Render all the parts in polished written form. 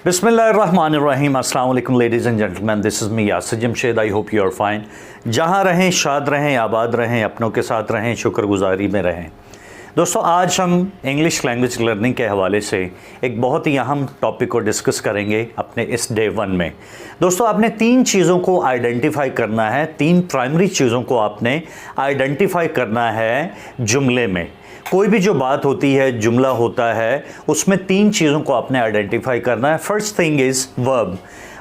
बिस्मिल्लाहिर्रहमानिर्रहीम। अस्सलाम वालेकुम ladies and gentleman, this is me Yasir Jamshed. I hope you are fine. जहाँ रहें शाद रहें, आबाद रहें, अपनों के साथ रहें, शुक्रगुजारी में रहें। दोस्तों, आज हम इंग्लिश लैंग्वेज लर्निंग के हवाले से एक बहुत ही अहम टॉपिक को डिस्कस करेंगे अपने इस डे 1 में। दोस्तों, आपने 3 चीज़ों को आइडेंटिफाई करना है, 3 प्राइमरी चीज़ों को आपने आइडेंटिफाई करना है जुमले में। कोई भी जो बात होती है, जुमला होता है, उसमें 3 चीज़ों को आपने आइडेंटिफाई करना है। First thing is verb.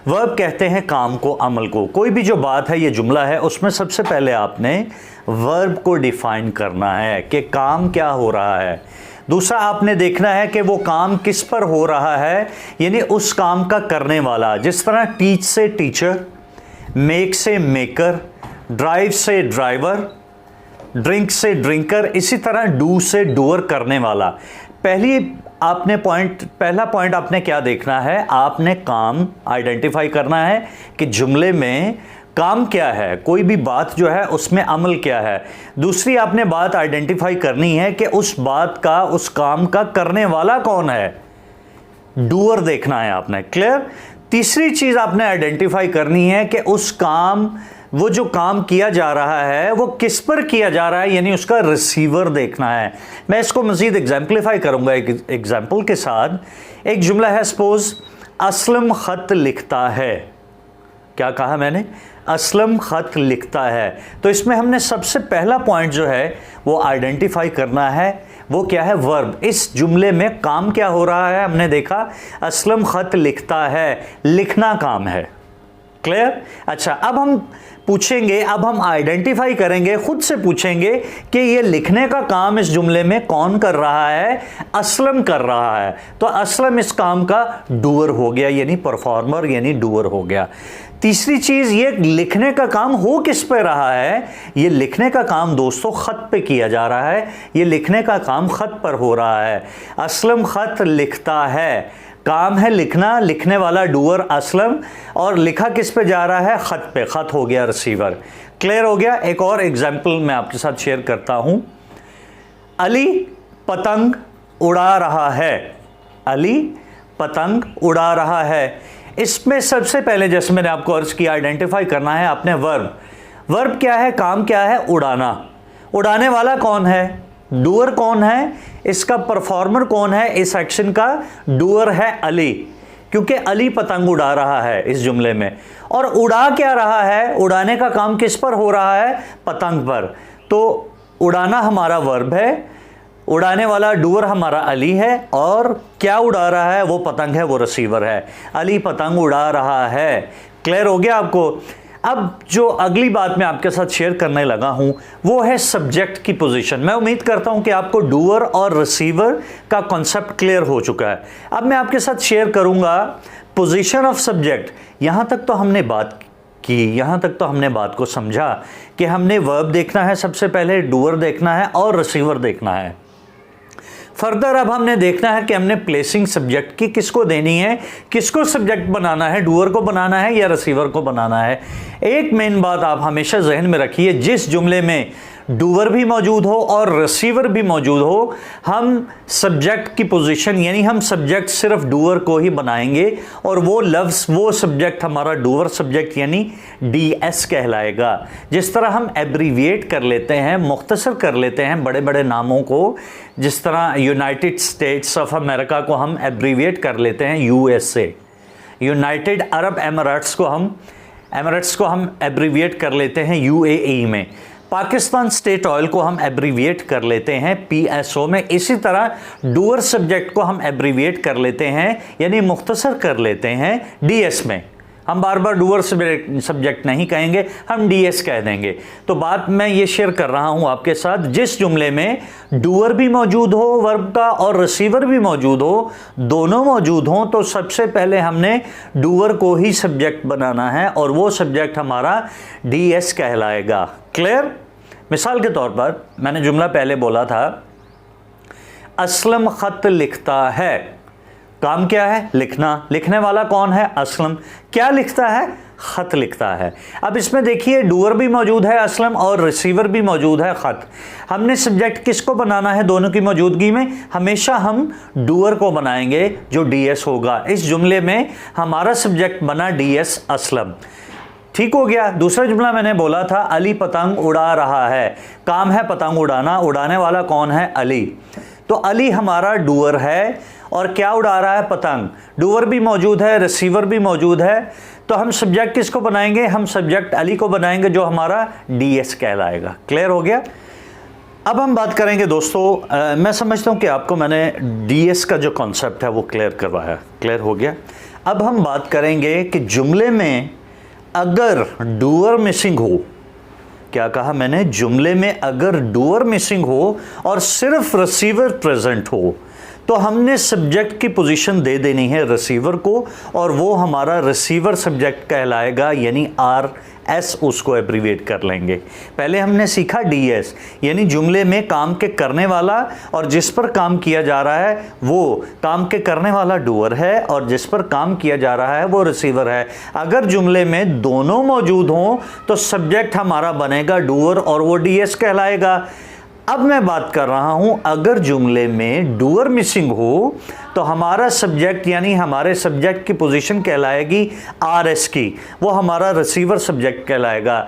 Verb कहते हैं काम को, अमल को। कोई भी जो बात है, ये जुमला है, उसमें सबसे पहले आपने वर्ब को डिफ़ाइन करना है कि काम क्या हो रहा है। दूसरा, आपने देखना है कि वो काम किस पर हो रहा है, यानी उस काम का करने वाला। जिस तरह टीच से टीचर, मेक से मेकर, ड्राइव से ड्राइवर, ड्रिंक से ड्रिंकर, इसी तरह डू से डूअर, करने वाला। पहला पॉइंट आपने क्या देखना है, आपने काम आइडेंटिफाई करना है कि जुमले में काम क्या है, कोई भी बात जो है उसमें अमल क्या है। दूसरी, आपने बात आइडेंटिफाई करनी है कि उस बात का, उस काम का करने वाला कौन है, डूअर देखना है आपने। क्लियर। तीसरी चीज आपने आइडेंटिफाई करनी है कि उस काम, वो जो काम किया जा रहा है वो किस पर किया जा रहा है, यानी उसका रिसीवर देखना है। मैं इसको मजीद एग्जाम्पलीफाई करूंगा एक एग्जाम्पल के साथ। एक जुमला है, सपोज असलम खत लिखता है। क्या कहा मैंने? असलम खत लिखता है। तो इसमें हमने सबसे पहला पॉइंट जो है वो आइडेंटिफाई करना है, वो क्या है, वर्ब। इस जुमले में काम क्या हो रहा है, हमने देखा असलम खत लिखता है, लिखना काम है। क्लियर। अच्छा, अब हम पूछेंगे, अब हम आइडेंटिफाई करेंगे, खुद से पूछेंगे कि ये लिखने का काम इस जुमले में कौन कर रहा है, असलम कर रहा है। तो असलम इस काम का डूअर हो गया, यानी परफॉर्मर, यानी डूअर हो गया। तीसरी चीज, ये लिखने का काम हो किस पे रहा है, ये लिखने का काम दोस्तों खत पे किया जा रहा है, ये लिखने का काम खत पर हो रहा है। असलम खत लिखता है, काम है लिखना, लिखने वाला डूअर असलम, और लिखा किस पे जा रहा है, खत पे। खत हो गया रिसीवर। क्लियर हो गया। एक और एग्जाम्पल मैं आपके साथ शेयर करता हूं। अली पतंग उड़ा रहा है। अली पतंग उड़ा रहा है। इसमें सबसे पहले, जैसे मैंने आपको अर्ज किया, आइडेंटिफाई करना है आपने वर्ब। वर्ब क्या है, काम क्या है, उड़ाना। उड़ाने वाला कौन है, डूअर कौन है, इसका परफॉर्मर कौन है, इस एक्शन का डूअर है अली, क्योंकि अली पतंग उड़ा रहा है इस जुमले में। और उड़ा क्या रहा है, उड़ाने का काम किस पर हो रहा है, पतंग पर। तो उड़ाना हमारा वर्ब है, उड़ाने वाला डूअर हमारा अली है, और क्या उड़ा रहा है, वो पतंग है, वो रिसीवर है। अली पतंग उड़ा रहा है। क्लियर हो गया आपको। अब जो अगली बात मैं आपके साथ शेयर करने लगा हूं वो है सब्जेक्ट की पोजीशन। मैं उम्मीद करता हूं कि आपको डूअर और रिसीवर का कॉन्सेप्ट क्लियर हो चुका है। अब मैं आपके साथ शेयर करूंगा पोजीशन ऑफ सब्जेक्ट। यहां तक तो हमने बात की, यहां तक तो हमने बात को समझा कि हमने वर्ब देखना है, सबसे पहले डूअर देखना है और रिसीवर देखना है। फर्दर अब हमने देखना है कि हमने प्लेसिंग सब्जेक्ट की किसको देनी है, किसको सब्जेक्ट बनाना है, डूअर को बनाना है या रिसीवर को बनाना है। एक मेन बात आप हमेशा जहन में रखिए, जिस जुमले में डूअर भी मौजूद हो और रिसीवर भी मौजूद हो, हम सब्जेक्ट की पोजीशन, यानी हम सब्जेक्ट सिर्फ डूअर को ही बनाएंगे, और वो लफ्ज़, वो सब्जेक्ट हमारा डूअर सब्जेक्ट यानी DS कहलाएगा। जिस तरह हम एब्रीविएट कर लेते हैं, मुख्तसर कर लेते हैं बड़े बड़े नामों को, जिस तरह यूनाइटेड स्टेट्स ऑफ अमेरिका को हम एब्रीविएट कर लेते हैं USA, यूनाइटेड अरब एमिरेट्स को हम एब्रीविएट कर लेते हैं UAE में, पाकिस्तान स्टेट ऑयल को हम एब्रीविएट कर लेते हैं PSO में। इसी तरह डूअर सब्जेक्ट को हम एब्रीविएट कर लेते हैं, यानी मुख्तसर कर लेते हैं DS में। हम बार बार डूअर सब्जेक्ट नहीं कहेंगे, हम DS कह देंगे। तो बात मैं ये शेयर कर रहा हूं आपके साथ, जिस जुमले में डूअर भी मौजूद हो वर्ब का और रिसीवर भी मौजूद हो, दोनों मौजूद हों, तो सबसे पहले हमने डूअर को ही सब्जेक्ट बनाना है, और वो सब्जेक्ट हमारा DS कहलाएगा। क्लियर। मिसाल के तौर पर मैंने जुमला पहले बोला था, असलम खत लिखता है। काम क्या है, लिखना। लिखने वाला कौन है, असलम। क्या लिखता है, ख़त लिखता है। अब इसमें देखिए डूअर भी मौजूद है असलम और रिसीवर भी मौजूद है ख़त। हमने सब्जेक्ट किसको बनाना है दोनों की मौजूदगी में? हमेशा हम डूअर को बनाएंगे जो डीएस होगा। इस जुमले में हमारा सब्जेक्ट बना डीएस असलम। ठीक हो गया। दूसरा जुमला मैंने बोला था अली पतंग उड़ा रहा है। काम है पतंग उड़ाना, उड़ाने वाला कौन है? अली। तो अली हमारा डूअर है और क्या उड़ा रहा है? पतंग। डूअर भी मौजूद है, रिसीवर भी मौजूद है, तो हम सब्जेक्ट किसको बनाएंगे? हम सब्जेक्ट अली को बनाएंगे जो हमारा डीएस कहलाएगा। क्लियर हो गया। अब हम बात करेंगे दोस्तों, मैं समझता हूँ कि आपको मैंने डीएस का जो कॉन्सेप्ट है वो क्लियर करवाया। क्लियर हो गया। अब हम बात करेंगे कि जुमले में अगर डूअर मिसिंग हो, क्या कहा मैंने? जुमले में अगर डूअर मिसिंग हो और सिर्फ रिसीवर प्रेजेंट हो तो हमने सब्जेक्ट की पोजीशन दे देनी है रिसीवर को और वो हमारा रिसीवर सब्जेक्ट कहलाएगा, यानी आर एस उसको एब्रीवेट कर लेंगे। पहले हमने सीखा डीएस यानी जुमले में काम के करने वाला और जिस पर काम किया जा रहा है वो काम के करने वाला डूअर है और जिस पर काम किया जा रहा है वो रिसीवर है। अगर जुमले में दोनों मौजूद हों तो सब्जेक्ट हमारा बनेगा डूअर और वो डीएस कहलाएगा। अब मैं बात कर रहा हूं अगर जुमले में डूअर मिसिंग हो तो हमारा सब्जेक्ट यानी हमारे सब्जेक्ट की पोजीशन कहलाएगी आरएस की, वो हमारा रिसीवर सब्जेक्ट कहलाएगा।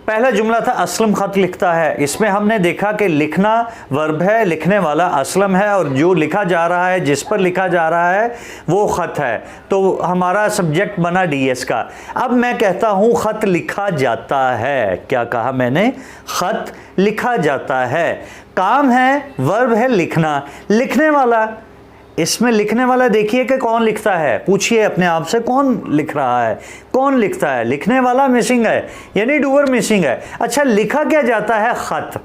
पहला जुमला था असलम खत लिखता है। इसमें हमने देखा कि लिखना वर्ब है, लिखने वाला असलम है और जो लिखा जा रहा है, जिस पर लिखा जा रहा है वो खत है, तो हमारा सब्जेक्ट बना डीएस का। अब मैं कहता हूँ खत लिखा जाता है। क्या कहा मैंने? खत लिखा जाता है। काम है, वर्ब है लिखना, लिखने वाला। इसमें लिखने वाला देखिए कि कौन लिखता है, पूछिए अपने आप से कौन लिख रहा है, कौन लिखता है? लिखने वाला मिसिंग है यानी डूअर मिसिंग है। अच्छा, लिखा क्या जाता है? खत।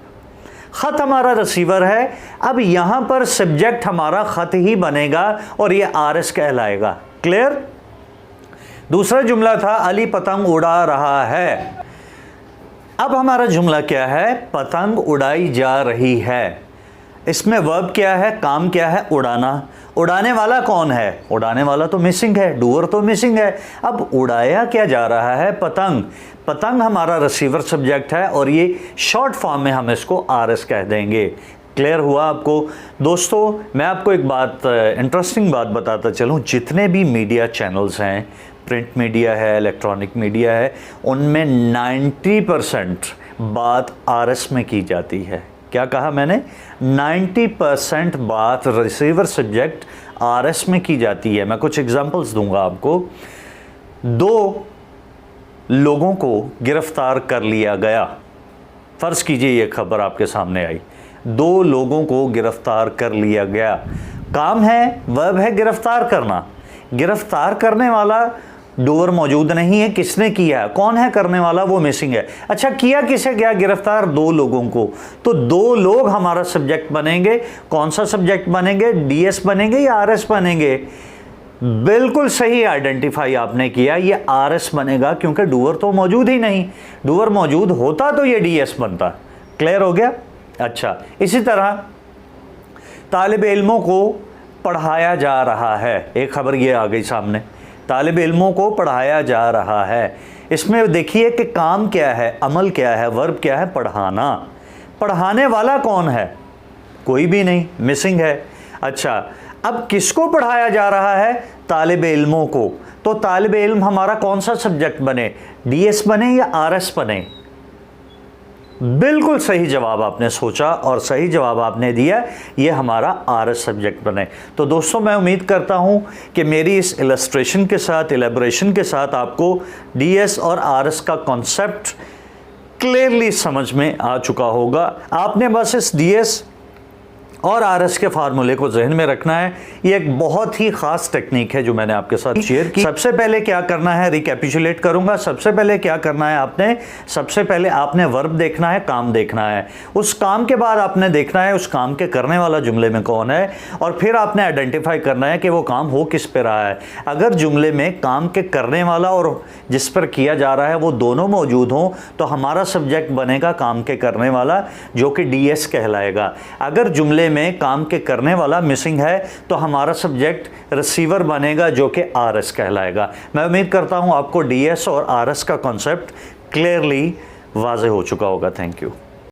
खत हमारा रिसीवर है। अब यहां पर सब्जेक्ट हमारा खत ही बनेगा और ये आरएस कहलाएगा। क्लियर। दूसरा जुमला था अली पतंग उड़ा रहा है। अब हमारा जुमला क्या है? पतंग उड़ाई जा रही है। इसमें वर्ब क्या है? काम क्या है? उड़ाना। उड़ाने वाला कौन है? उड़ाने वाला तो मिसिंग है, डूअर तो मिसिंग है। अब उड़ाया क्या जा रहा है? पतंग। पतंग हमारा रिसीवर सब्जेक्ट है और ये शॉर्ट फॉर्म में हम इसको आरएस कह देंगे। क्लियर हुआ आपको? दोस्तों मैं आपको एक बात, इंटरेस्टिंग बात बताता चलूँ। जितने भी मीडिया चैनल्स हैं, प्रिंट मीडिया है, इलेक्ट्रॉनिक मीडिया है, उनमें 90% बात आरएस में की जाती है। क्या कहा मैंने? 90% बात रिसीवर सब्जेक्ट आरएस में की जाती है। मैं कुछ एग्जांपल्स दूंगा आपको। 2 लोगों को गिरफ्तार कर लिया गया। फ़र्ज़ कीजिए ये खबर आपके सामने आई। 2 लोगों को गिरफ्तार कर लिया गया। काम है, वर्ब है गिरफ्तार करना। गिरफ्तार करने वाला डूअर मौजूद नहीं है। किसने किया? कौन है करने वाला? वो मिसिंग है। अच्छा, किया किसे गया गिरफ्तार? 2 लोगों को। तो 2 लोग हमारा सब्जेक्ट बनेंगे। कौन सा सब्जेक्ट बनेंगे? डीएस बनेंगे या आरएस बनेंगे? बिल्कुल सही आइडेंटिफाई आपने किया, ये आरएस बनेगा क्योंकि डूअर तो मौजूद ही नहीं। डूअर मौजूद होता तो ये डीएस बनता। क्लियर हो गया। अच्छा, इसी तरह तालिब इल्मों को पढ़ाया जा रहा है। एक खबर ये आ गई सामने, तालिब इल्मों को पढ़ाया जा रहा है। इसमें देखिए कि काम क्या है, अमल क्या है, वर्ब क्या है? पढ़ाना। पढ़ाने वाला कौन है? कोई भी नहीं, मिसिंग है। अच्छा, अब किसको पढ़ाया जा रहा है? तालिब इल्मों को। तो तालिब इल्म हमारा कौन सा सब्जेक्ट बने? डीएस बने या आरएस बने? बिल्कुल सही जवाब आपने सोचा और सही जवाब आपने दिया, ये हमारा आरएस सब्जेक्ट बने। तो दोस्तों मैं उम्मीद करता हूँ कि मेरी इस इलस्ट्रेशन के साथ, एलेबोरेशन के साथ आपको डीएस और आरएस का कॉन्सेप्ट क्लियरली समझ में आ चुका होगा। आपने बस इस डीएस और आरएस के फार्मूले को जहन में रखना है। ये एक बहुत ही ख़ास टेक्निक है जो मैंने आपके साथ शेयर की। सबसे पहले क्या करना है, रिकैपिचुलेट करूंगा। सबसे पहले क्या करना है आपने? सबसे पहले आपने वर्ब देखना है, काम देखना है। उस काम के बाद आपने देखना है उस काम के करने वाला जुमले में कौन है और फिर आपने आइडेंटिफाई करना है कि वो काम हो किस पे रहा है। अगर जुमले में काम के करने वाला और जिस पर किया जा रहा है वो दोनों मौजूद हों तो हमारा सब्जेक्ट बनेगा काम के करने वाला जो कि डीएस कहलाएगा। अगर जुमले में काम के करने वाला मिसिंग है तो हमारा सब्जेक्ट रिसीवर बनेगा जो कि आरएस कहलाएगा। मैं उम्मीद करता हूं आपको डीएस और आरएस का कॉन्सेप्ट क्लियरली वाज़ेह हो चुका होगा। Thank you.